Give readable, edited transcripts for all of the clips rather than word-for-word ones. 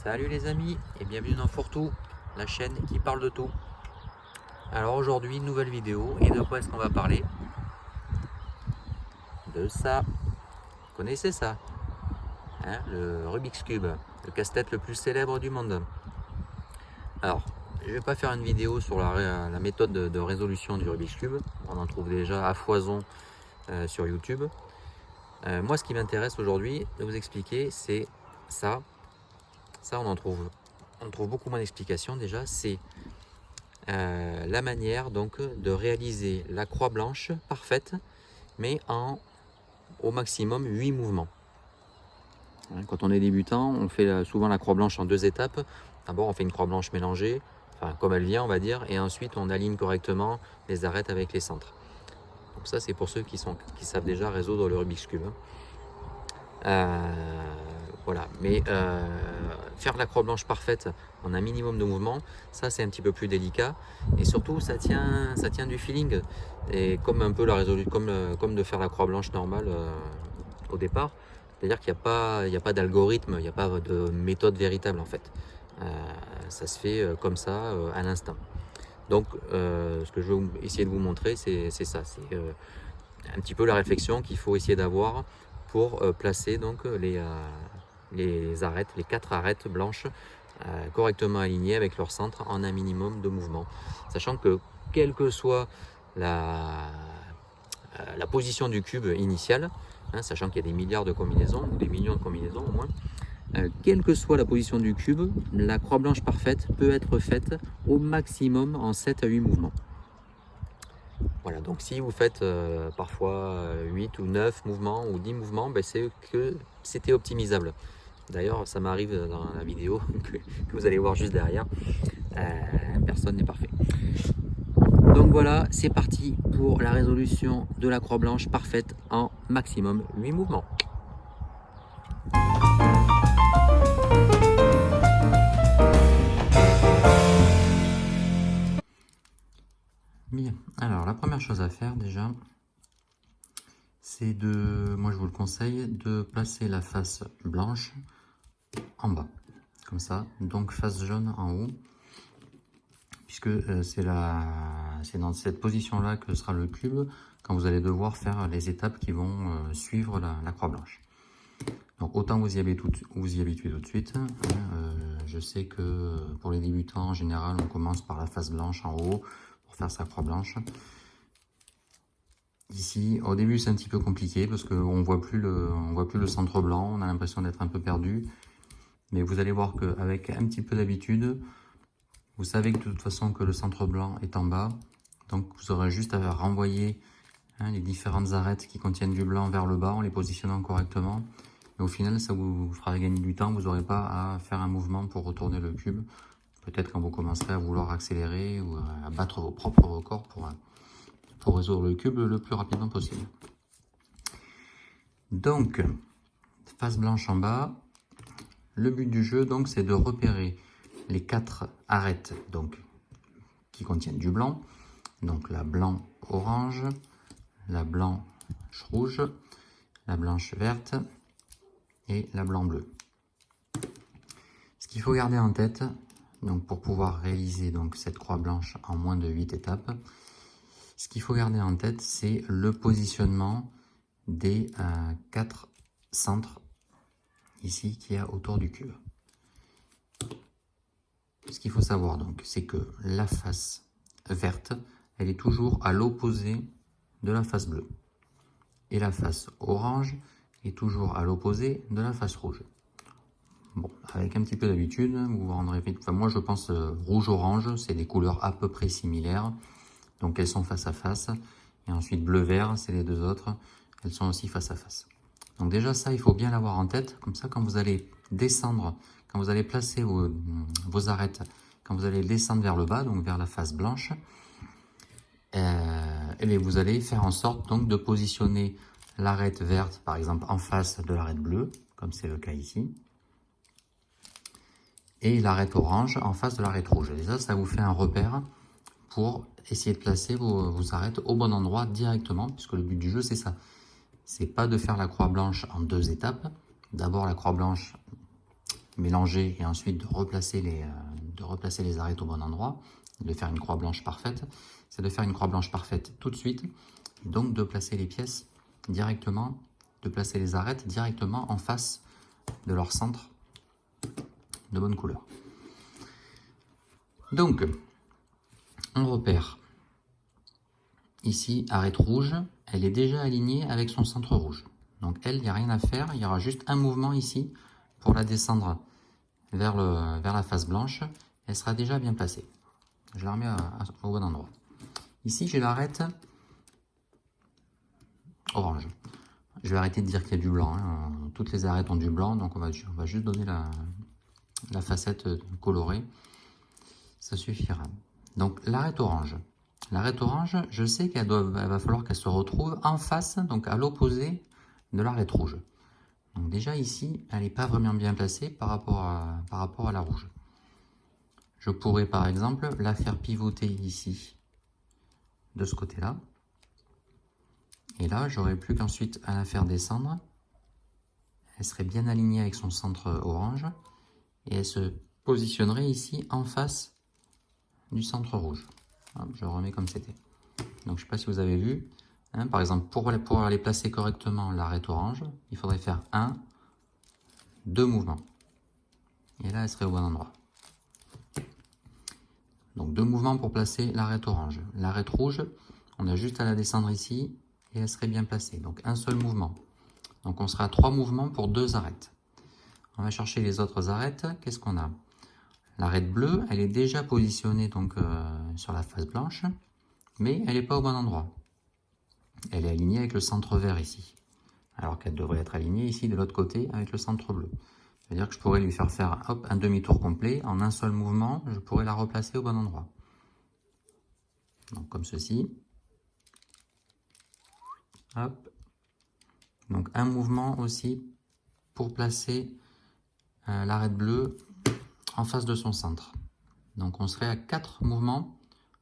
Salut les amis et bienvenue dans Fourre-tout, la chaîne qui parle de tout. Alors aujourd'hui, nouvelle vidéo, et de quoi est-ce qu'on va parler? De ça. Vous connaissez ça, hein, le Rubik's Cube, le casse-tête le plus célèbre du monde. Alors, je ne vais pas faire une vidéo sur la méthode de résolution du Rubik's Cube. On en trouve déjà à foison sur YouTube. Moi, ce qui m'intéresse aujourd'hui de vous expliquer, c'est ça. Ça, on trouve beaucoup moins d'explications déjà. C'est la manière donc de réaliser la croix blanche parfaite, mais au maximum 8 mouvements. Quand on est débutant, on fait souvent la croix blanche en 2 étapes. D'abord, on fait une croix blanche mélangée, enfin comme elle vient, on va dire, et ensuite on aligne correctement les arêtes avec les centres. Donc ça, c'est pour ceux qui savent déjà résoudre le Rubik's Cube. Voilà, mais faire la croix blanche parfaite en un minimum de mouvements, ça c'est un petit peu plus délicat, et surtout ça tient du feeling, et comme un peu comme de faire la croix blanche normale au départ, c'est-à-dire qu'il n'y a pas d'algorithme, il n'y a pas de méthode véritable en fait. Ça se fait comme ça à l'instant. Donc ce que je vais essayer de vous montrer, c'est ça, c'est un petit peu la réflexion qu'il faut essayer d'avoir pour placer donc les arêtes, les 4 arêtes blanches correctement alignées avec leur centre en un minimum de mouvement. Sachant que quelle que soit la position du cube initial, sachant qu'il y a des milliards de combinaisons, ou des millions de combinaisons au moins, quelle que soit la position du cube, la croix blanche parfaite peut être faite au maximum en 7 à 8 mouvements. Voilà, donc si vous faites parfois 8 ou 9 mouvements ou 10 mouvements, ben c'est que c'était optimisable. D'ailleurs, ça m'arrive dans la vidéo que vous allez voir juste derrière. Personne n'est parfait. Donc voilà, c'est parti pour la résolution de la croix blanche parfaite en maximum 8 mouvements. Bien, alors la première chose à faire déjà, c'est moi je vous le conseille, de placer la face blanche en bas, comme ça, donc face jaune en haut, puisque c'est dans cette position-là que sera le cube quand vous allez devoir faire les étapes qui vont suivre la croix blanche. Donc autant vous y habituer tout de suite. Je sais que pour les débutants, en général, on commence par la face blanche en haut pour faire sa croix blanche. Ici, au début, c'est un petit peu compliqué parce qu'on voit plus le centre blanc, on a l'impression d'être un peu perdu. Mais vous allez voir qu'avec un petit peu d'habitude, vous savez que de toute façon que le centre blanc est en bas. Donc vous aurez juste à renvoyer les différentes arêtes qui contiennent du blanc vers le bas en les positionnant correctement. Et au final, ça vous fera gagner du temps. Vous n'aurez pas à faire un mouvement pour retourner le cube. Peut-être quand vous commencerez à vouloir accélérer ou à battre vos propres records pour résoudre le cube le plus rapidement possible. Donc, face blanche en bas. Le but du jeu, donc, c'est de repérer les 4 arêtes donc, qui contiennent du blanc. Donc la blanc orange, la blanche rouge, la blanche verte et la blanc bleu. Ce qu'il faut garder en tête, donc pour pouvoir réaliser donc, cette croix blanche en moins de 8 étapes, ce qu'il faut garder en tête, c'est le positionnement des 4 centres ici qu'il y a autour du cube. Ce qu'il faut savoir donc, c'est que la face verte, elle est toujours à l'opposé de la face bleue. Et la face orange est toujours à l'opposé de la face rouge. Bon, avec un petit peu d'habitude, vous vous rendrez vite. Enfin, moi je pense rouge-orange, c'est des couleurs à peu près similaires. Donc elles sont face à face. Et ensuite bleu-vert, c'est les deux autres. Elles sont aussi face à face. Donc déjà ça, il faut bien l'avoir en tête. Comme ça, quand vous allez descendre, quand vous allez placer vos arêtes, quand vous allez descendre vers le bas, donc vers la face blanche, et vous allez faire en sorte donc de positionner l'arête verte, par exemple, en face de l'arête bleue, comme c'est le cas ici, et l'arête orange en face de l'arête rouge. Et ça vous fait un repère pour essayer de placer vos arêtes au bon endroit directement, puisque le but du jeu, c'est ça. C'est pas de faire la croix blanche en 2 étapes. D'abord la croix blanche mélanger et ensuite de replacer les arêtes au bon endroit, de faire une croix blanche parfaite, c'est de faire une croix blanche parfaite tout de suite, et donc de placer les pièces directement, de placer les arêtes directement en face de leur centre de bonne couleur. Donc, on repère ici arête rouge, elle est déjà alignée avec son centre rouge. Donc elle, il n'y a rien à faire, il y aura juste un mouvement ici pour la descendre vers la face blanche. Elle sera déjà bien placée. Je la remets au bon endroit. Ici, j'ai l'arête orange. Je vais arrêter de dire qu'il y a du blanc. Hein. Toutes les arêtes ont du blanc, donc on va juste donner la facette colorée. Ça suffira. Donc l'arête orange. L'arête orange, je sais elle va falloir qu'elle se retrouve en face, donc à l'opposé de l'arête rouge. Donc déjà ici, elle n'est pas vraiment bien placée par rapport à la rouge. Je pourrais par exemple la faire pivoter ici, de ce côté-là. Et là, j'aurais plus qu'ensuite à la faire descendre. Elle serait bien alignée avec son centre orange. Et elle se positionnerait ici en face du centre rouge. Hop, je remets comme c'était. Donc je ne sais pas si vous avez vu. Hein, par exemple, pour aller placer correctement l'arête orange, il faudrait faire 2 mouvements. Et là, elle serait au bon endroit. Donc 2 mouvements pour placer l'arête orange. L'arête rouge, on a juste à la descendre ici et elle serait bien placée. Donc un seul mouvement. Donc on sera à 3 mouvements pour 2 arêtes. On va chercher les autres arêtes. Qu'est-ce qu'on a? L'arête bleue, elle est déjà positionnée donc, sur la face blanche, mais elle n'est pas au bon endroit. Elle est alignée avec le centre vert ici, alors qu'elle devrait être alignée ici de l'autre côté avec le centre bleu. C'est-à-dire que je pourrais lui faire hop, un demi-tour complet. En un seul mouvement, je pourrais la replacer au bon endroit. Donc comme ceci. Hop. Donc un mouvement aussi pour placer l'arête bleue en face de son centre. Donc on serait à 4 mouvements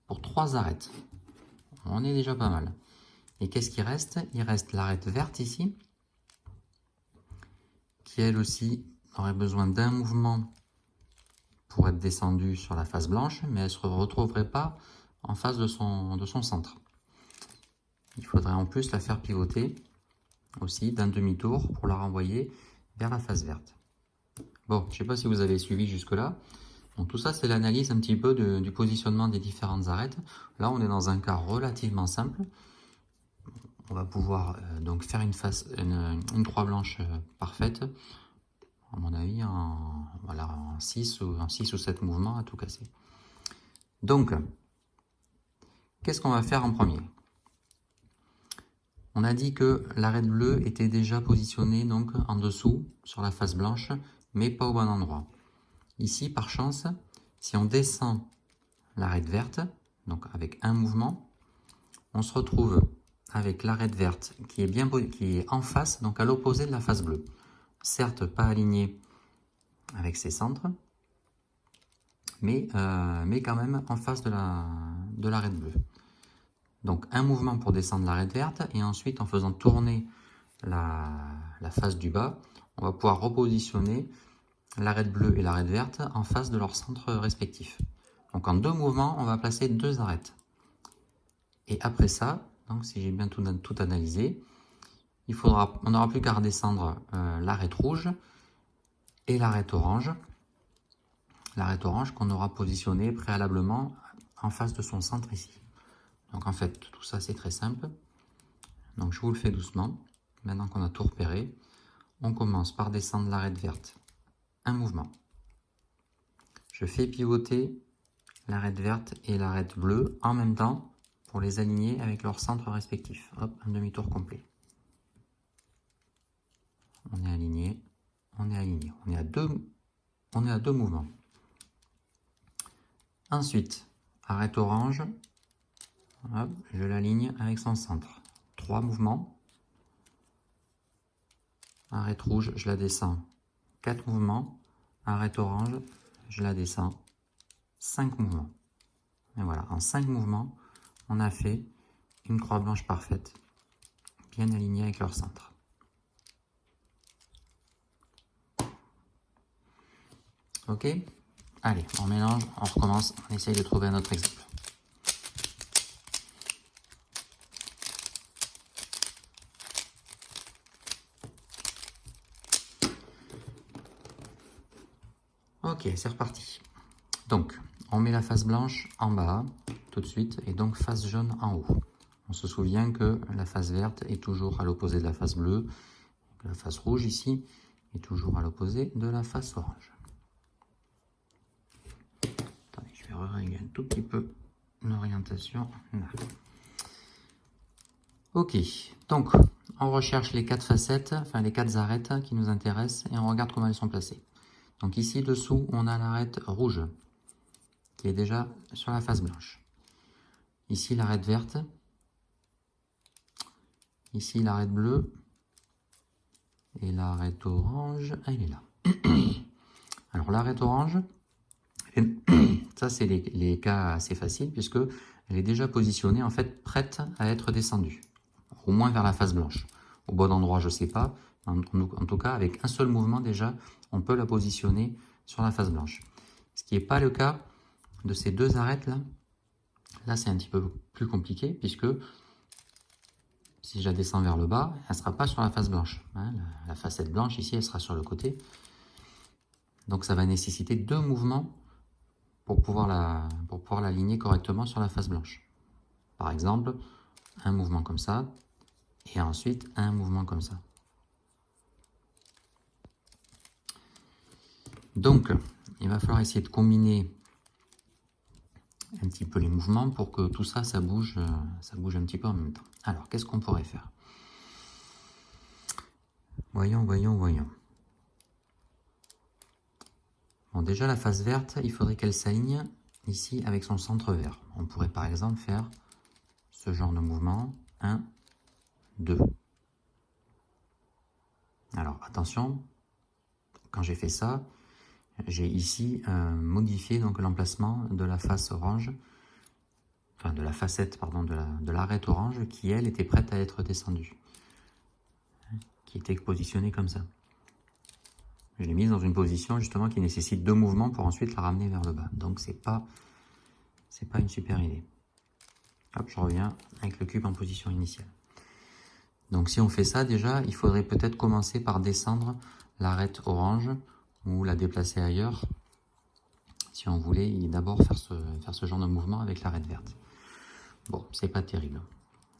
pour 3 arêtes. On est déjà pas mal. Et qu'est-ce qui reste? Il reste l'arête verte ici, qui elle aussi aurait besoin d'un mouvement pour être descendue sur la face blanche, mais elle ne se retrouverait pas en face de son centre. Il faudrait en plus la faire pivoter aussi d'un demi-tour pour la renvoyer vers la face verte. Bon, je ne sais pas si vous avez suivi jusque-là. Donc tout ça, c'est l'analyse un petit peu du positionnement des différentes arêtes. Là, on est dans un cas relativement simple. On va pouvoir donc faire une croix blanche parfaite, à mon avis, en 6 ou 7 mouvements à tout casser. Donc, qu'est-ce qu'on va faire en premier? On a dit que l'arête bleue était déjà positionnée donc en dessous, sur la face blanche, mais pas au bon endroit. Ici, par chance, si on descend l'arête verte, donc avec un mouvement, on se retrouve avec l'arête verte qui est en face, donc à l'opposé de la face bleue. Certes, pas alignée avec ses centres, mais quand même en face de l'arête bleue. Donc un mouvement pour descendre l'arête verte, et ensuite en faisant tourner la face du bas, on va pouvoir repositionner l'arête bleue et l'arête verte en face de leur centre respectif. Donc en 2 mouvements, on va placer 2 arêtes. Et après ça, donc si j'ai bien tout analysé, on n'aura plus qu'à redescendre l'arête rouge et l'arête orange. L'arête orange qu'on aura positionnée préalablement en face de son centre ici. Donc en fait, tout ça c'est très simple. Donc je vous le fais doucement. Maintenant qu'on a tout repéré, on commence par descendre l'arête verte. Un mouvement. Je fais pivoter l'arête verte et l'arête bleue en même temps pour les aligner avec leur centre respectif. Hop, un demi-tour complet. On est aligné, on est aligné. On est à deux mouvements. Ensuite, arête orange, hop, je l'aligne avec son centre. 3 mouvements. Arête rouge, je la descends. 4 mouvements. Arête orange, je la descends. 5 mouvements. Et voilà, en 5 mouvements, on a fait une croix blanche parfaite, bien alignée avec leur centre. Ok? Allez, on mélange, on recommence, on essaye de trouver un autre exemple. Ok, c'est reparti. Donc, on met la face blanche en bas, tout de suite, et donc face jaune en haut. On se souvient que la face verte est toujours à l'opposé de la face bleue, la face rouge ici est toujours à l'opposé de la face orange. Attendez, je vais régler un tout petit peu l'orientation. Ok, donc on recherche les 4 facettes, enfin les 4 arêtes qui nous intéressent et on regarde comment elles sont placées. Donc ici dessous, on a l'arête rouge qui est déjà sur la face blanche. Ici l'arête verte. Ici l'arête bleue. Et l'arête orange, elle est là. Alors l'arête orange, ça c'est les cas assez faciles puisque elle est déjà positionnée en fait prête à être descendue. Au moins vers la face blanche. Au bon endroit je ne sais pas. En tout cas avec un seul mouvement déjà on peut la positionner sur la face blanche. Ce qui n'est pas le cas de ces deux arêtes là. Là c'est un petit peu plus compliqué puisque si je la descends vers le bas, elle ne sera pas sur la face blanche. Hein, la facette blanche ici elle sera sur le côté. Donc ça va nécessiter 2 mouvements pour pouvoir l'aligner correctement sur la face blanche. Par exemple, un mouvement comme ça, et ensuite un mouvement comme ça. Donc, il va falloir essayer de combiner un petit peu les mouvements pour que tout ça, ça bouge un petit peu en même temps. Alors, qu'est-ce qu'on pourrait faire? Voyons. Bon, déjà, la face verte, il faudrait qu'elle s'aligne ici avec son centre vert. On pourrait par exemple faire ce genre de mouvement. 1, 2. Alors, attention, quand j'ai fait ça, j'ai ici modifié donc l'emplacement de la face orange, enfin de la facette, pardon, de l'arête orange qui, elle, était prête à être descendue. Qui était positionnée comme ça. Je l'ai mise dans une position justement qui nécessite 2 mouvements pour ensuite la ramener vers le bas. Donc c'est pas une super idée. Hop, je reviens avec le cube en position initiale. Donc si on fait ça déjà, il faudrait peut-être commencer par descendre l'arête orange ou la déplacer ailleurs. Si on voulait d'abord faire ce genre de mouvement avec l'arête verte. Bon, c'est pas terrible.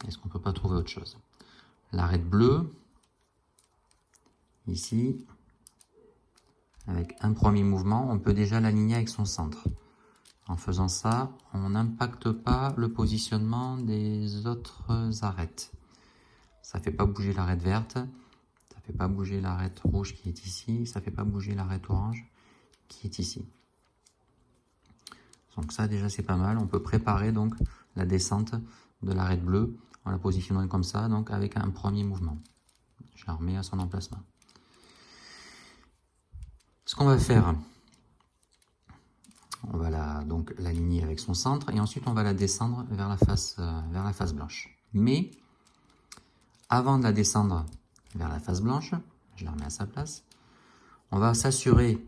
Est-ce qu'on peut pas trouver autre chose? L'arête bleue, ici, avec un premier mouvement, on peut déjà l'aligner avec son centre. En faisant ça, on n'impacte pas le positionnement des autres arêtes. Ça ne fait pas bouger l'arête verte, ça ne fait pas bouger l'arête rouge qui est ici, ça ne fait pas bouger l'arête orange qui est ici. Donc ça déjà c'est pas mal, on peut préparer donc la descente de l'arête bleue en la positionnant comme ça, donc avec un premier mouvement. Je la remets à son emplacement. Ce qu'on va faire, on va donc l'aligner avec son centre et ensuite on va la descendre vers la face blanche. Mais avant de la descendre vers la face blanche, je la remets à sa place, on va s'assurer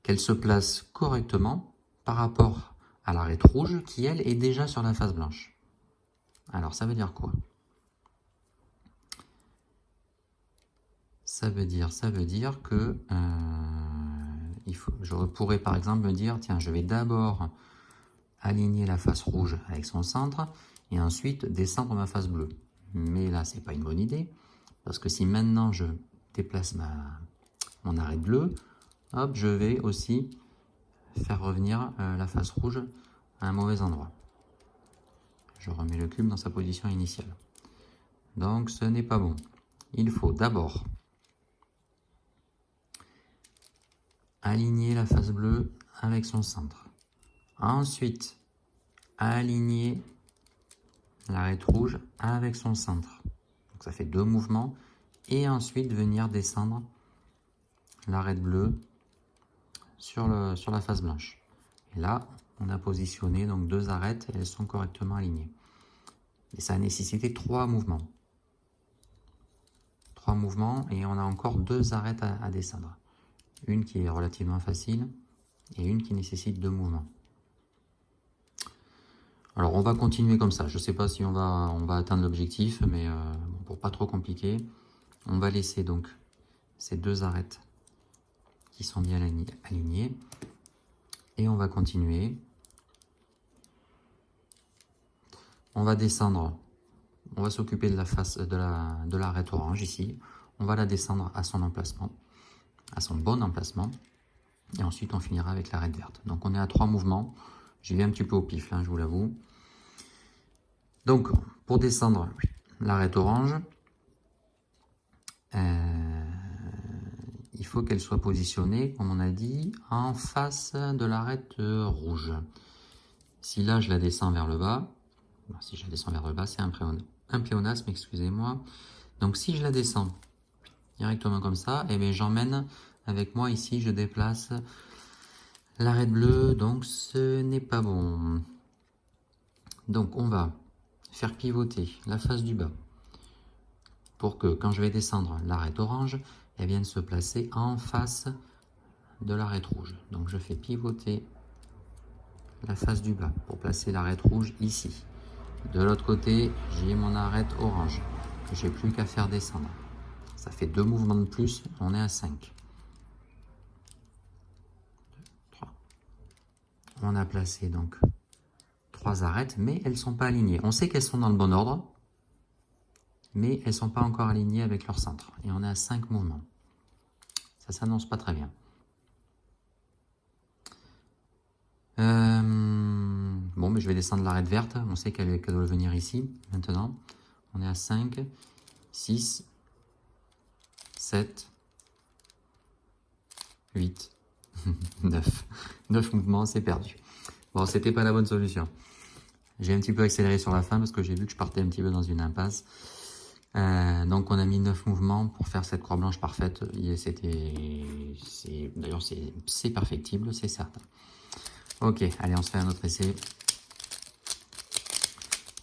qu'elle se place correctement par rapport à l'arête rouge qui, elle, est déjà sur la face blanche. Alors, ça veut dire quoi? Ça veut dire que je pourrais par exemple me dire, tiens, je vais d'abord aligner la face rouge avec son centre et ensuite descendre ma face bleue. Mais là, c'est pas une bonne idée parce que si maintenant je déplace mon arête bleue, hop, je vais aussi faire revenir la face rouge à un mauvais endroit. Je remets le cube dans sa position initiale. Donc ce n'est pas bon. Il faut d'abord aligner la face bleue avec son centre. Ensuite, aligner l'arête rouge avec son centre. Donc ça fait 2 mouvements. Et ensuite venir descendre l'arête bleue sur la face blanche. Et là, on a positionné donc 2 arêtes et elles sont correctement alignées. Et ça a nécessité 3 mouvements. 3 mouvements et on a encore 2 arêtes à descendre. une qui est relativement facile et une qui nécessite 2 mouvements. Alors on va continuer comme ça, je ne sais pas si on va atteindre l'objectif, mais bon, pour pas trop compliquer, on va laisser donc ces 2 arêtes qui sont bien alignées, et on va continuer. On va descendre, on va s'occuper de la face de l'arête orange ici, on va la descendre à son emplacement, à son bon emplacement, et ensuite on finira avec l'arête verte. Donc on est à 3 mouvements, j'y vais un petit peu au pif, là, je vous l'avoue. Donc, pour descendre l'arête orange, il faut qu'elle soit positionnée, comme on a dit, en face de l'arête rouge. Si là, je la descends vers le bas, si je la descends vers le bas, c'est un pléonasme, excusez-moi. Donc, si je la descends directement comme ça, eh bien, j'emmène avec moi ici, je déplace l'arête bleue, donc ce n'est pas bon. Donc, on va faire pivoter la face du bas pour que quand je vais descendre l'arête orange, elle vienne se placer en face de l'arête rouge. Donc je fais pivoter la face du bas pour placer l'arête rouge ici. De l'autre côté, j'ai mon arête orange que j'ai plus qu'à faire descendre. Ça fait 2 mouvements de plus, on est à 5. 2, 3. On a placé donc 3 arêtes, mais elles ne sont pas alignées. On sait qu'elles sont dans le bon ordre, mais elles ne sont pas encore alignées avec leur centre. Et on est à 5 mouvements. Ça s'annonce pas très bien. Bon, mais je vais descendre l'arête verte. On sait qu'elle doit venir ici. Maintenant, on est à 5, 6, 7, 8, 9. 9 mouvements, c'est perdu. Bon, c'était pas la bonne solution. J'ai un petit peu accéléré sur la fin parce que j'ai vu que je partais un petit peu dans une impasse. Donc on a mis 9 mouvements pour faire cette croix blanche parfaite. D'ailleurs c'est perfectible, c'est certain. Ok, allez, on se fait un autre essai.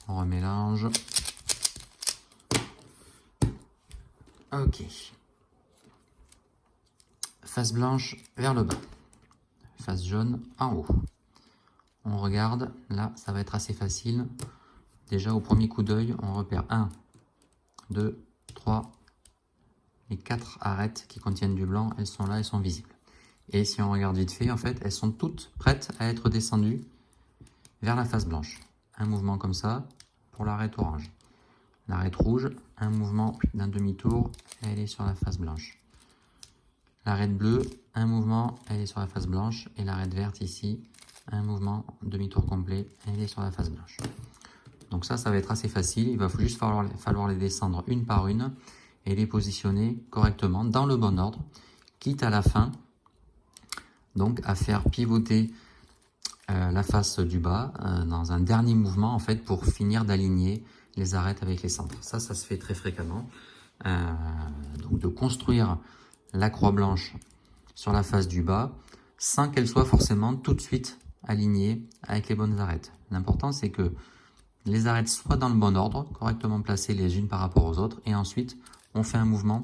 On remélange. Ok. Face blanche vers le bas. Face jaune en haut. On regarde, là ça va être assez facile. Déjà au premier coup d'œil, on repère 1, 2, 3 et 4 arêtes qui contiennent du blanc. Elles sont là, elles sont visibles. Et si on regarde vite fait, en fait, elles sont toutes prêtes à être descendues vers la face blanche. Un mouvement comme ça pour l'arête orange. L'arête rouge, un mouvement d'un demi-tour, elle est sur la face blanche. L'arête bleue, un mouvement, elle est sur la face blanche. Et l'arête verte ici, un mouvement, demi-tour complet, elle est sur la face blanche. Donc ça va être assez facile. Il va juste falloir les descendre une par une et les positionner correctement dans le bon ordre, quitte à la fin donc à faire pivoter la face du bas dans un dernier mouvement en fait pour finir d'aligner les arêtes avec les centres. Ça se fait très fréquemment. Donc de construire la croix blanche sur la face du bas sans qu'elle soit forcément tout de suite alignée avec les bonnes arêtes. L'important c'est que les arêtes soient dans le bon ordre, correctement placées les unes par rapport aux autres, et ensuite on fait un mouvement,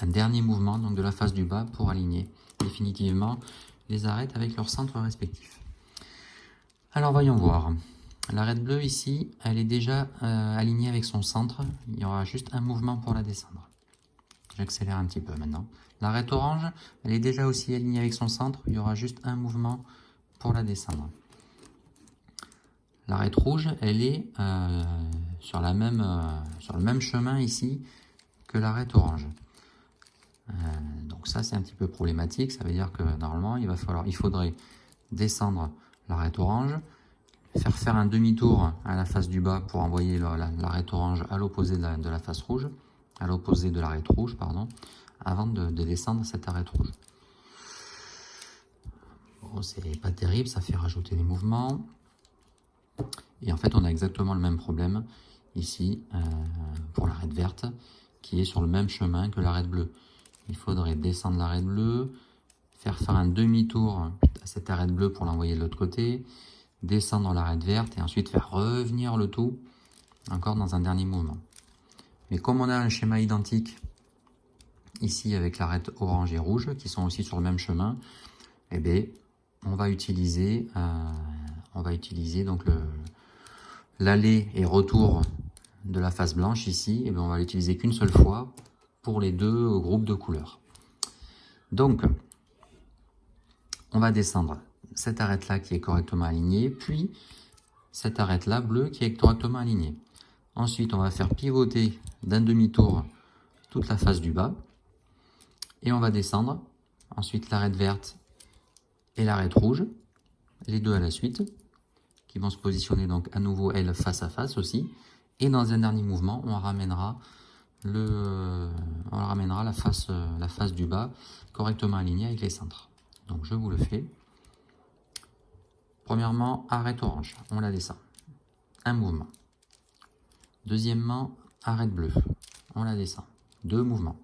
un dernier mouvement donc de la face du bas pour aligner définitivement les arêtes avec leur centre respectif. Alors voyons voir. L'arête bleue ici, elle est déjà alignée avec son centre. Il y aura juste un mouvement pour la descendre. J'accélère un petit peu maintenant. L'arête orange, elle est déjà aussi alignée avec son centre. Il y aura juste un mouvement pour la descendre. L'arête rouge, elle est sur le même chemin ici que l'arête orange. Donc ça c'est un petit peu problématique, ça veut dire que normalement il faudrait descendre l'arête orange, faire un demi-tour à la face du bas pour envoyer l'arête orange à l'opposé de la face rouge, à l'opposé de l'arête rouge, pardon, avant de descendre cette arête rouge. Bon, c'est pas terrible, ça fait rajouter des mouvements. Et en fait on a exactement le même problème ici pour l'arête verte qui est sur le même chemin que l'arête bleue. Il faudrait descendre l'arête bleue, faire un demi-tour à cette arête bleue pour l'envoyer de l'autre côté, descendre l'arête verte et ensuite faire revenir le tout encore dans un dernier mouvement. Mais comme on a un schéma identique ici avec l'arête orange et rouge, qui sont aussi sur le même chemin, eh bien, on va utiliser donc l'aller et retour de la face blanche ici, et bien on va l'utiliser qu'une seule fois pour les deux groupes de couleurs. Donc, on va descendre cette arête-là qui est correctement alignée, puis cette arête-là bleue qui est correctement alignée. Ensuite, on va faire pivoter d'un demi-tour toute la face du bas, et on va descendre ensuite l'arête verte et l'arête rouge, les deux à la suite, qui vont se positionner donc à nouveau elles face à face aussi. Et dans un dernier mouvement, on ramènera la face du bas correctement alignée avec les centres. Donc je vous le fais. Premièrement, arête orange, on la descend. Un mouvement. Deuxièmement, arête bleue, on la descend. Deux mouvements.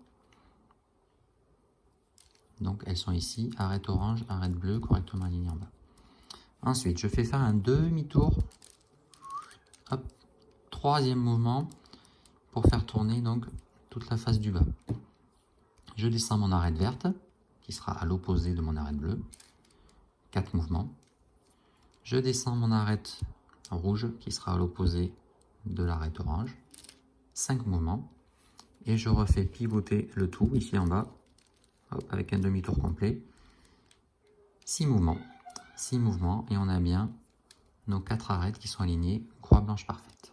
Donc elles sont ici, arête orange, arête bleue, correctement alignées en bas. Ensuite, je fais faire un demi-tour. Hop, troisième mouvement pour faire tourner donc toute la face du bas. Je descends mon arête verte, qui sera à l'opposé de mon arête bleue. 4 mouvements. Je descends mon arête rouge, qui sera à l'opposé de l'arête orange. 5 mouvements. Et je refais pivoter le tout ici en bas, hop, avec un demi-tour complet. 6 mouvements. 6 mouvements et on a bien nos 4 arêtes qui sont alignées, croix blanche parfaite.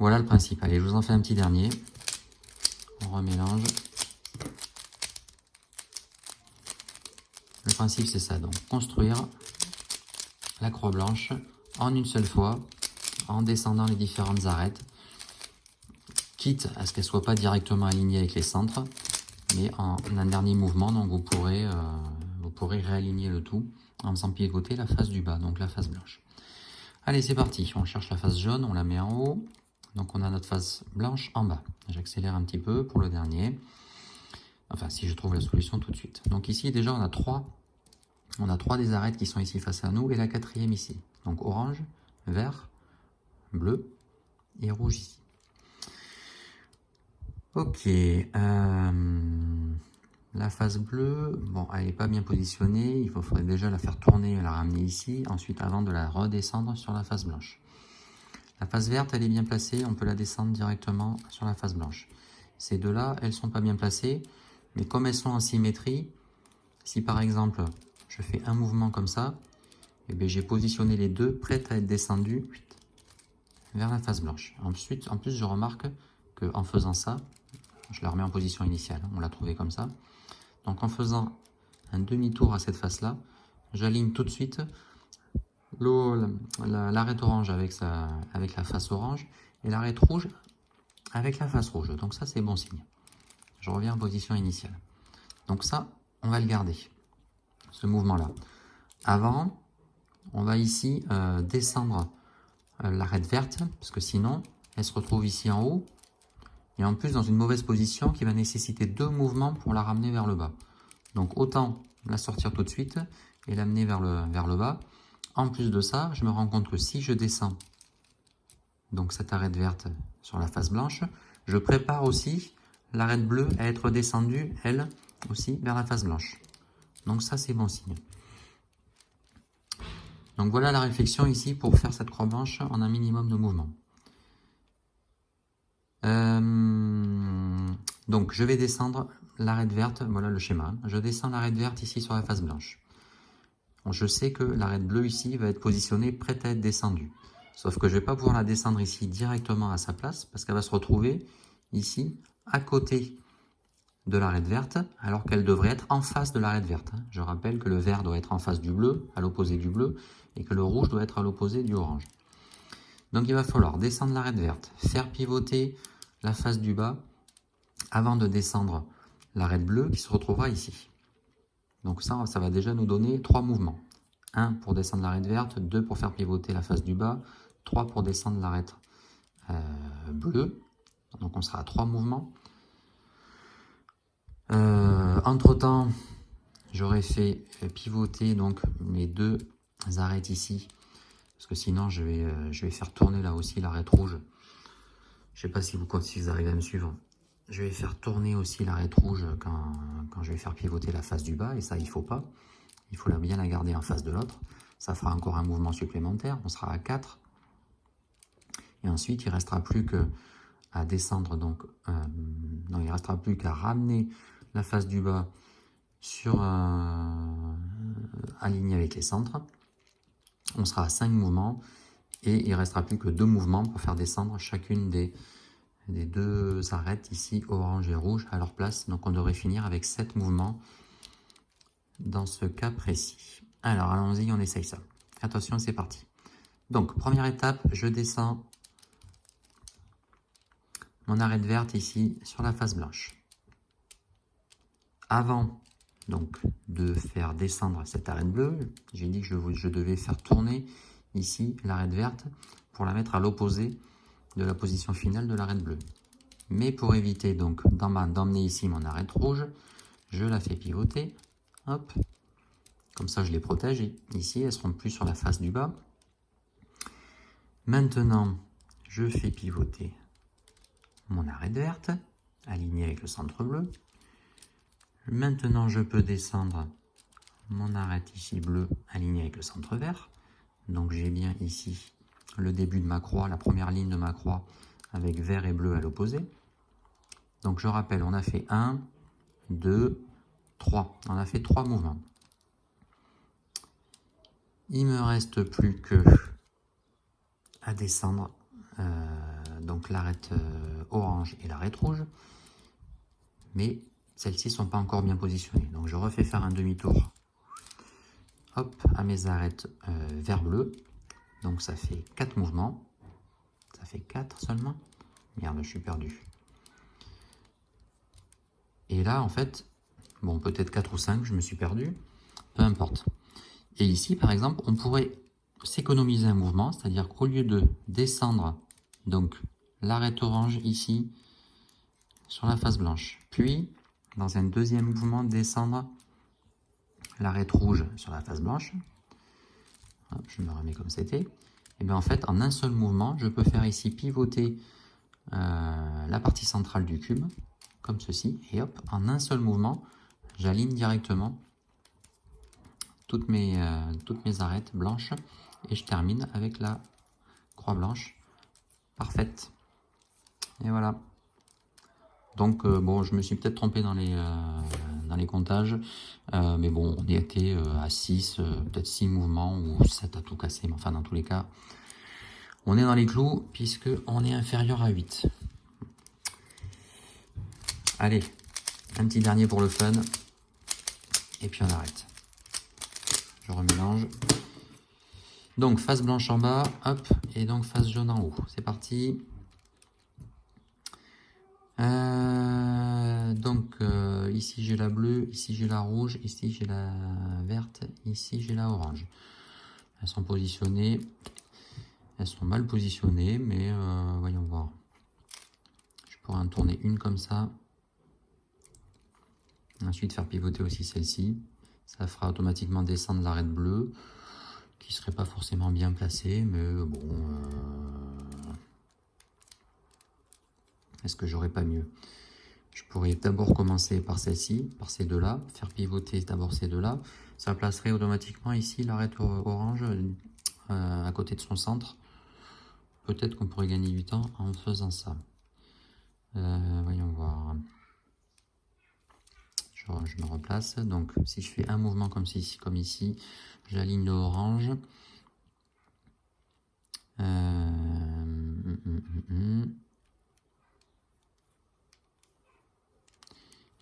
Voilà le principe. Allez, je vous en fais un petit dernier. On remélange. Le principe, c'est ça. Donc, construire la croix blanche en une seule fois, en descendant les différentes arêtes, quitte à ce qu'elles ne soient pas directement alignées avec les centres, mais en un dernier mouvement, donc vous pourrez réaligner le tout en faisant pivoter la face du bas, donc la face blanche. Allez, c'est parti. On cherche la face jaune, on la met en haut. Donc on a notre face blanche en bas. J'accélère un petit peu pour le dernier. Enfin, si je trouve la solution tout de suite. Donc ici, déjà, on a trois des arêtes qui sont ici face à nous et la quatrième ici. Donc orange, vert, bleu et rouge ici. Ok. La face bleue, bon, elle n'est pas bien positionnée. Il faudrait déjà la faire tourner et la ramener ici. Ensuite, avant de la redescendre sur la face blanche. La face verte, elle est bien placée. On peut la descendre directement sur la face blanche. Ces deux-là, elles ne sont pas bien placées. Mais comme elles sont en symétrie, si par exemple, je fais un mouvement comme ça, et bien j'ai positionné les deux prêtes à être descendues vers la face blanche. Ensuite, en plus, je remarque qu'en faisant ça, je la remets en position initiale. On l'a trouvé comme ça. Donc en faisant un demi-tour à cette face-là, j'aligne tout de suite l'arête orange avec la face orange et l'arête rouge avec la face rouge. Donc ça, c'est bon signe. Je reviens en position initiale. Donc ça, on va le garder, ce mouvement-là. Avant, on va ici descendre l'arête verte, parce que sinon, elle se retrouve ici en haut, et en plus dans une mauvaise position qui va nécessiter 2 mouvements pour la ramener vers le bas. Donc autant la sortir tout de suite et l'amener vers le bas. En plus de ça, je me rends compte que si je descends donc cette arête verte sur la face blanche, je prépare aussi l'arête bleue à être descendue, elle aussi, vers la face blanche. Donc ça, c'est bon signe. Donc voilà la réflexion ici pour faire cette croix blanche en un minimum de mouvement. Donc je vais descendre l'arête verte, voilà le schéma. Je descends l'arête verte ici sur la face blanche. Bon, je sais que l'arête bleue ici va être positionnée prête à être descendue. Sauf que je ne vais pas pouvoir la descendre ici directement à sa place parce qu'elle va se retrouver ici à côté de l'arête verte alors qu'elle devrait être en face de l'arête verte. Je rappelle que le vert doit être en face du bleu, à l'opposé du bleu, et que le rouge doit être à l'opposé du orange. Donc il va falloir descendre l'arête verte, faire pivoter la face du bas avant de descendre l'arête bleue qui se retrouvera ici. Donc ça va déjà nous donner 3 mouvements. 1 pour descendre l'arête verte, 2 pour faire pivoter la face du bas, 3 pour descendre l'arête bleue. Donc on sera à 3 mouvements. Entre-temps, j'aurais fait pivoter donc mes 2 arêtes ici, parce que sinon je vais faire tourner là aussi l'arête rouge. Je sais pas si vous arrivez à me suivre. Je vais faire tourner aussi l'arête rouge quand je vais faire pivoter la face du bas. Et ça, il faut pas. Il faut bien la garder en face de l'autre. Ça fera encore un mouvement supplémentaire. On sera à 4. Et ensuite, il ne restera plus qu'à descendre. Donc, non, il ne restera plus qu'à ramener la face du bas sur aligné avec les centres. On sera à 5 mouvements. Et il ne restera plus que 2 mouvements pour faire descendre chacune des 2 arêtes ici, orange et rouge, à leur place. Donc on devrait finir avec 7 mouvements dans ce cas précis. Alors allons-y, on essaye ça. Attention, c'est parti. Donc première étape, je descends mon arête verte ici sur la face blanche. Avant donc de faire descendre cette arête bleue, j'ai dit que je devais faire tourner ici l'arête verte pour la mettre à l'opposé de la position finale de l'arête bleue. Mais pour éviter donc d'emmener ici mon arête rouge, je la fais pivoter. Hop. Comme ça, je les protège. Et ici, elles ne seront plus sur la face du bas. Maintenant, je fais pivoter mon arête verte, alignée avec le centre bleu. Maintenant, je peux descendre mon arête ici bleue, alignée avec le centre vert. Donc, j'ai bien ici le début de ma croix, la première ligne de ma croix, avec vert et bleu à l'opposé. Donc, je rappelle, on a fait 1, 2, 3. On a fait 3 mouvements. Il me reste plus que à descendre donc l'arête orange et l'arête rouge. Mais celles-ci ne sont pas encore bien positionnées. Donc, je refais faire un demi-tour. Hop, à mes arêtes vert-bleu. Donc, ça fait 4 mouvements. Ça fait 4 seulement. Merde, je suis perdu. Et là, en fait, bon, peut-être 4 ou 5, je me suis perdu. Peu importe. Et ici, par exemple, on pourrait s'économiser un mouvement, c'est-à-dire qu'au lieu de descendre donc l'arête orange ici sur la face blanche, puis dans un deuxième mouvement descendre l'arête rouge sur la face blanche, hop, je me remets comme c'était, et bien en fait en un seul mouvement je peux faire ici pivoter la partie centrale du cube comme ceci, et hop, en un seul mouvement j'aligne directement toutes mes arêtes blanches et je termine avec la croix blanche parfaite. Et voilà. Donc bon, je me suis peut-être trompé dans les comptages, mais bon, on était à 6, peut-être 6 mouvements ou 7 à tout casser, mais enfin dans tous les cas, on est dans les clous puisque on est inférieur à 8. Allez, un petit dernier pour le fun, et puis on arrête. Je remélange. Donc face blanche en bas, hop, et donc face jaune en haut. C'est parti. Ici j'ai la bleue, ici j'ai la rouge, ici j'ai la verte, ici j'ai la orange. Elles sont positionnées, elles sont mal positionnées, mais voyons voir. Je pourrais en tourner une comme ça. Ensuite faire pivoter aussi celle-ci. Ça fera automatiquement descendre l'arête bleue, qui serait pas forcément bien placée, mais bon. Est-ce que j'aurais pas mieux? Je pourrais d'abord commencer par celle-ci, par ces deux-là, faire pivoter d'abord ces deux-là. Ça placerait automatiquement ici l'arête orange à côté de son centre. Peut-être qu'on pourrait gagner du temps en faisant ça. Voyons voir. Je me replace. Donc, si je fais un mouvement comme ici, j'aligne le orange.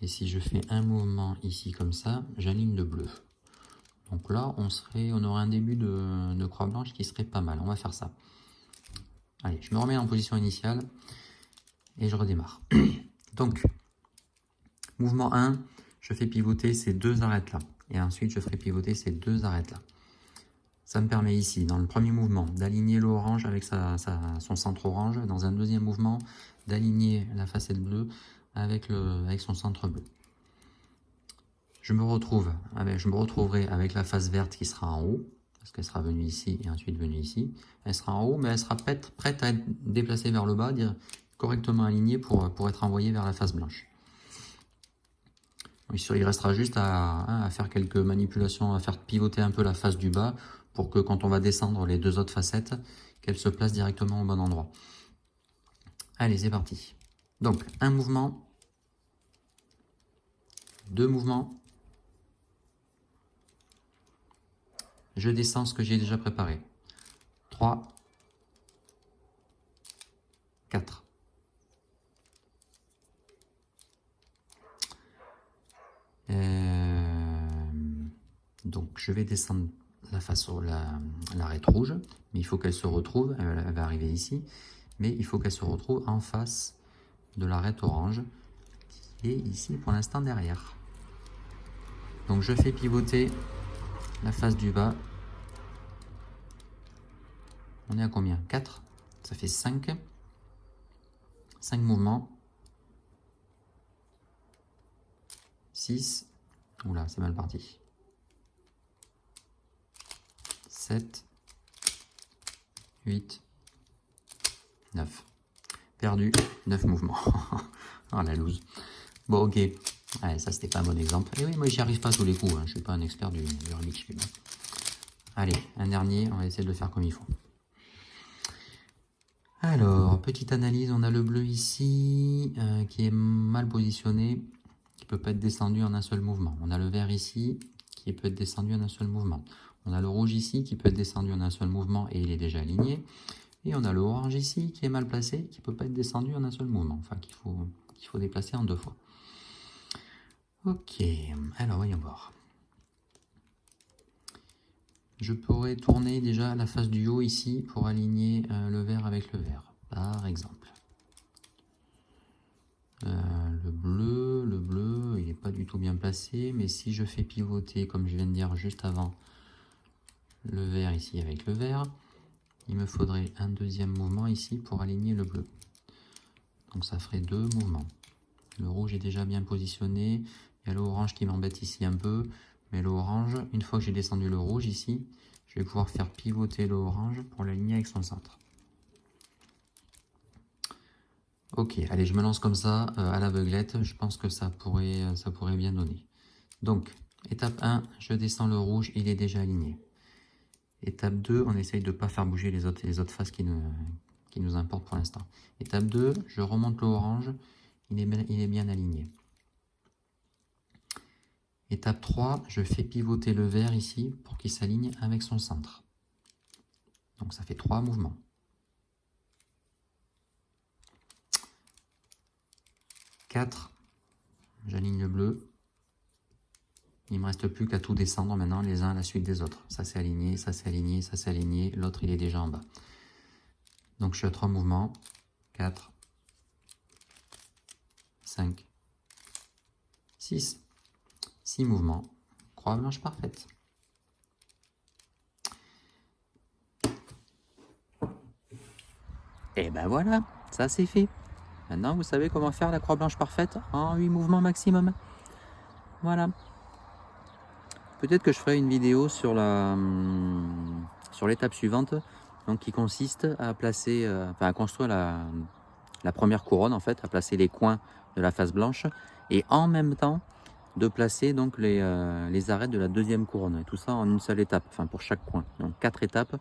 Et si je fais un mouvement ici comme ça, j'aligne le bleu. Donc là, on aurait un début de croix blanche qui serait pas mal. On va faire ça. Allez, je me remets en position initiale et je redémarre. Donc, mouvement 1, je fais pivoter ces deux arêtes-là. Et ensuite, je ferai pivoter ces deux arêtes-là. Ça me permet ici, dans le premier mouvement, d'aligner l'orange avec son centre orange. Dans un deuxième mouvement, d'aligner la facette bleue avec son centre bleu. Je me retrouverai avec la face verte qui sera en haut, parce qu'elle sera venue ici et ensuite venue ici. Elle sera en haut, mais elle sera prête à être déplacée vers le bas correctement aligné pour être envoyé vers la face blanche. Il restera juste à faire quelques manipulations, à faire pivoter un peu la face du bas pour que quand on va descendre les deux autres facettes, qu'elles se placent directement au bon endroit. Allez, c'est parti. Donc, un mouvement, deux mouvements, je descends ce que j'ai déjà préparé. 3, 4. Donc je vais descendre la face sur l'arête rouge, mais il faut qu'elle se retrouve, elle va arriver ici, mais il faut qu'elle se retrouve en face de l'arête orange, qui est ici pour l'instant derrière. Donc je fais pivoter la face du bas. On est à combien? 4, ça fait 5. 5 mouvements. 6. Oula, c'est mal parti. 7. 8. 9. Perdu. 9 mouvements. Oh la loose. Bon, ok. Allez, ça, c'était pas un bon exemple. Et oui, moi, j'y arrive pas tous les coups. Hein. Je suis pas un expert du Rubik's Cube. Allez, un dernier. On va essayer de le faire comme il faut. Alors, petite analyse. On a le bleu ici qui est mal positionné, qui peut pas être descendu en un seul mouvement. On a le vert ici qui peut être descendu en un seul mouvement. On a le rouge ici qui peut être descendu en un seul mouvement et il est déjà aligné. Et on a le orange ici qui est mal placé, qui ne peut pas être descendu en un seul mouvement. Enfin, qu'il faut déplacer en 2 fois. Ok, alors voyons voir. Je pourrais tourner déjà la face du haut ici pour aligner le vert avec le vert, par exemple. Le bleu, il n'est pas du tout bien placé, mais si je fais pivoter, comme je viens de dire juste avant, le vert ici avec le vert, il me faudrait un deuxième mouvement ici pour aligner le bleu. Donc ça ferait 2 mouvements. Le rouge est déjà bien positionné, il y a l'orange qui m'embête ici un peu, mais l'orange, une fois que j'ai descendu le rouge ici, je vais pouvoir faire pivoter l'orange pour l'aligner avec son centre. Ok, allez, je me lance comme ça, à l'aveuglette, je pense que ça pourrait bien donner. Donc, étape 1, je descends le rouge, il est déjà aligné. Étape 2, on essaye de ne pas faire bouger les autres faces qui nous importent pour l'instant. Étape 2, je remonte l'orange, il est bien aligné. Étape 3, je fais pivoter le vert ici pour qu'il s'aligne avec son centre. Donc ça fait 3 mouvements. 4, j'aligne le bleu. Il ne me reste plus qu'à tout descendre maintenant les uns à la suite des autres. Ça c'est aligné, ça c'est aligné, ça c'est aligné. L'autre il est déjà en bas. Donc je suis à 3 mouvements. 4, 5, 6. 6 mouvements. Croix blanche parfaite. Et ben voilà, ça c'est fait. Maintenant vous savez comment faire la croix blanche parfaite en 8 mouvements maximum. Voilà. Peut-être que je ferai une vidéo sur l'étape suivante, donc qui consiste à placer, à construire la première couronne en fait, à placer les coins de la face blanche et en même temps de placer donc les arêtes de la deuxième couronne. Et tout ça en une seule étape, enfin pour chaque coin. Donc 4 étapes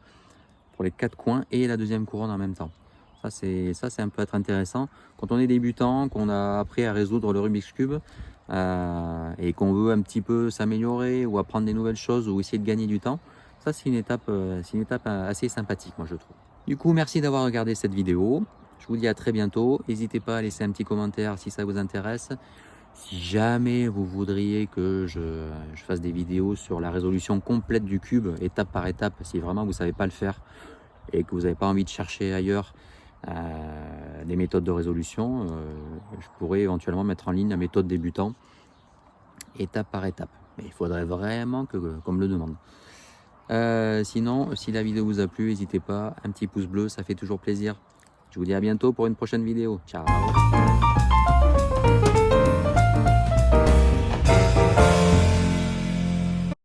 pour les 4 coins et la deuxième couronne en même temps. Ça c'est un peu être intéressant. Quand on est débutant, qu'on a appris à résoudre le Rubik's Cube, et qu'on veut un petit peu s'améliorer ou apprendre des nouvelles choses ou essayer de gagner du temps, ça c'est une étape assez sympathique, moi je trouve. Du coup, merci d'avoir regardé cette vidéo. Je vous dis à très bientôt. N'hésitez pas à laisser un petit commentaire si ça vous intéresse. Si jamais vous voudriez que je fasse des vidéos sur la résolution complète du cube, étape par étape, si vraiment vous ne savez pas le faire et que vous n'avez pas envie de chercher ailleurs des méthodes de résolution, je pourrais éventuellement mettre en ligne la méthode débutant, étape par étape. Mais il faudrait vraiment qu'on me le demande. Sinon, si la vidéo vous a plu, n'hésitez pas, un petit pouce bleu, ça fait toujours plaisir. Je vous dis à bientôt pour une prochaine vidéo. Ciao!